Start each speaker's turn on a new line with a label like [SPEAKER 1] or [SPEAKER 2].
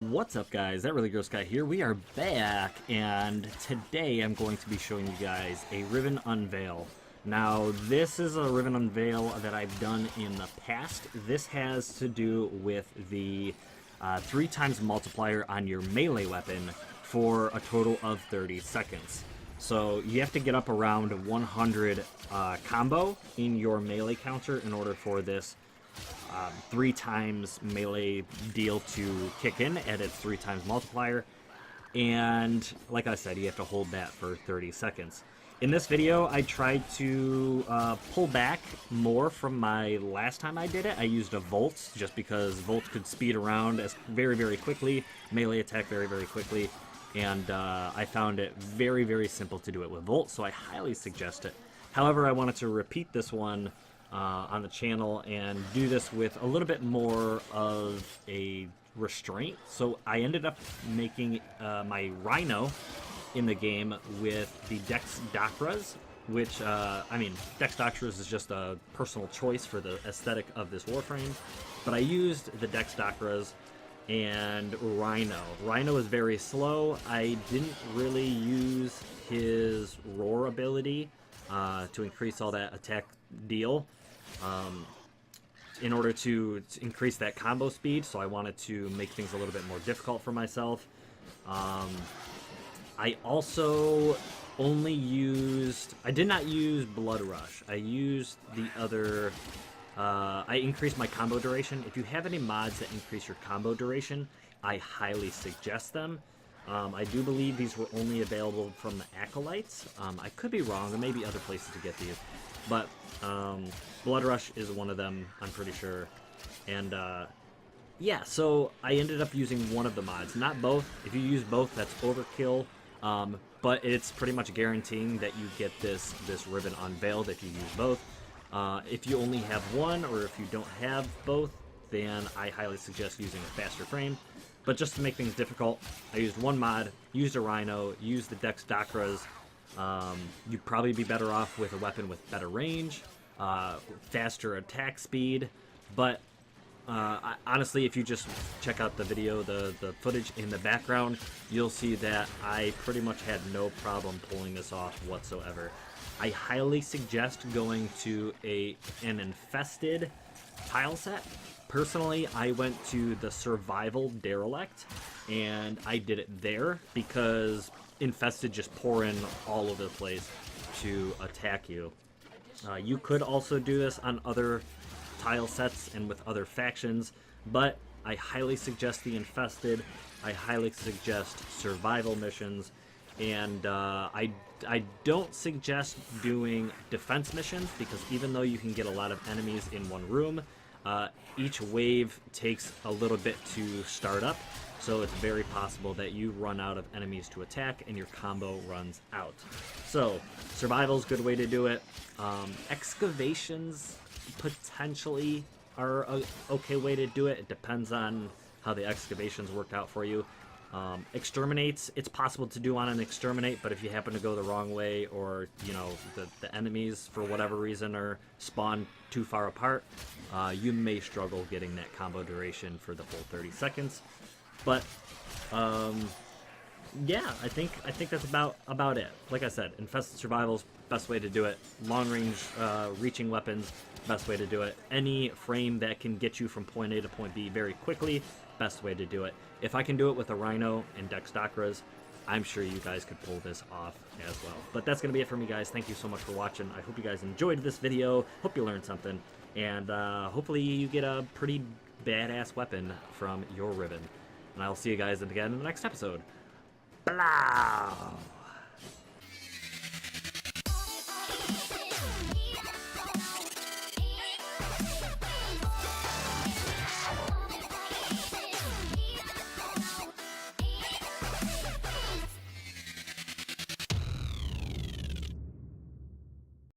[SPEAKER 1] What's up, guys? That really gross guy here. We are back, and today I'm going to be showing you guys a Riven Unveil. Now, this is a Riven Unveil that I've done in the past. This has to do with the 3 times multiplier on your melee weapon for a total of 30 seconds. So you have to get up around 100 combo in your melee counter in order for this 3 times melee deal to kick in at its 3 times multiplier. And like I said, you have to hold that for 30 seconds. In this video, I tried to pull back more from my last time I did it. I used a Volt, just because Volt could speed around very, very quickly, melee attack very, very quickly, and I found it very, very simple to do it with Volt, so I highly suggest it. However, I wanted to repeat this one on the channel and do this with a little bit more of a restraint. So I ended up making my Rhino in the game with the Dex Docras, which, Dex Docras is just a personal choice for the aesthetic of this Warframe, but I used the Dex Docras and Rhino. Rhino is very slow. I didn't really use his Roar ability to increase all that attack deal in order to increase that combo speed, so I wanted to make things a little bit more difficult for myself. I also I did not use Blood Rush. I used the other, I increased my combo duration. If you have any mods that increase your combo duration, I highly suggest them. I do believe these were only available from the Acolytes. I could be wrong, there may be other places to get these, but Blood Rush is one of them, I'm pretty sure. And yeah, so I ended up using one of the mods, not both. If you use both, that's overkill. But it's pretty much guaranteeing that you get this Riven Unveiled if you use both. If you only have one, or if you don't have both, then I highly suggest using a faster frame. But just to make things difficult, I used one mod, used a Rhino, used the Dex Docras. You'd probably be better off with a weapon with better range, faster attack speed, but honestly, if you just check out the video, the footage in the background, you'll see that I pretty much had no problem pulling this off whatsoever. I highly suggest going to an infested tile set. Personally, I went to the Survival Derelict, and I did it there because infested just pour in all over the place to attack you. You could also do this on other tile sets and with other factions, but I highly suggest the infested. I highly suggest survival missions, and I don't suggest doing defense missions, because even though you can get a lot of enemies in one room, each wave takes a little bit to start up, so it's very possible that you run out of enemies to attack and your combo runs out. So survival's a good way to do it. Excavations potentially are a okay way to do it. It depends on how the excavations work out for you. Exterminates, it's possible to do on an exterminate, but if you happen to go the wrong way, or the enemies for whatever reason are spawned too far apart, you may struggle getting that combo duration for the full 30 seconds. But yeah, I think that's about it. Like I said, infested survival's best way to do it. Long range reaching weapons, best way to do it. Any frame that can get you from point A to point B very quickly, best way to do it. If I can do it with a Rhino and Dex Docras, I'm sure you guys could pull this off as well. But that's going to be it for me, guys. Thank you so much for watching. I hope you guys enjoyed this video. Hope you learned something. And hopefully you get a pretty badass weapon from your Riven. And I'll see you guys again in the next episode. Blah!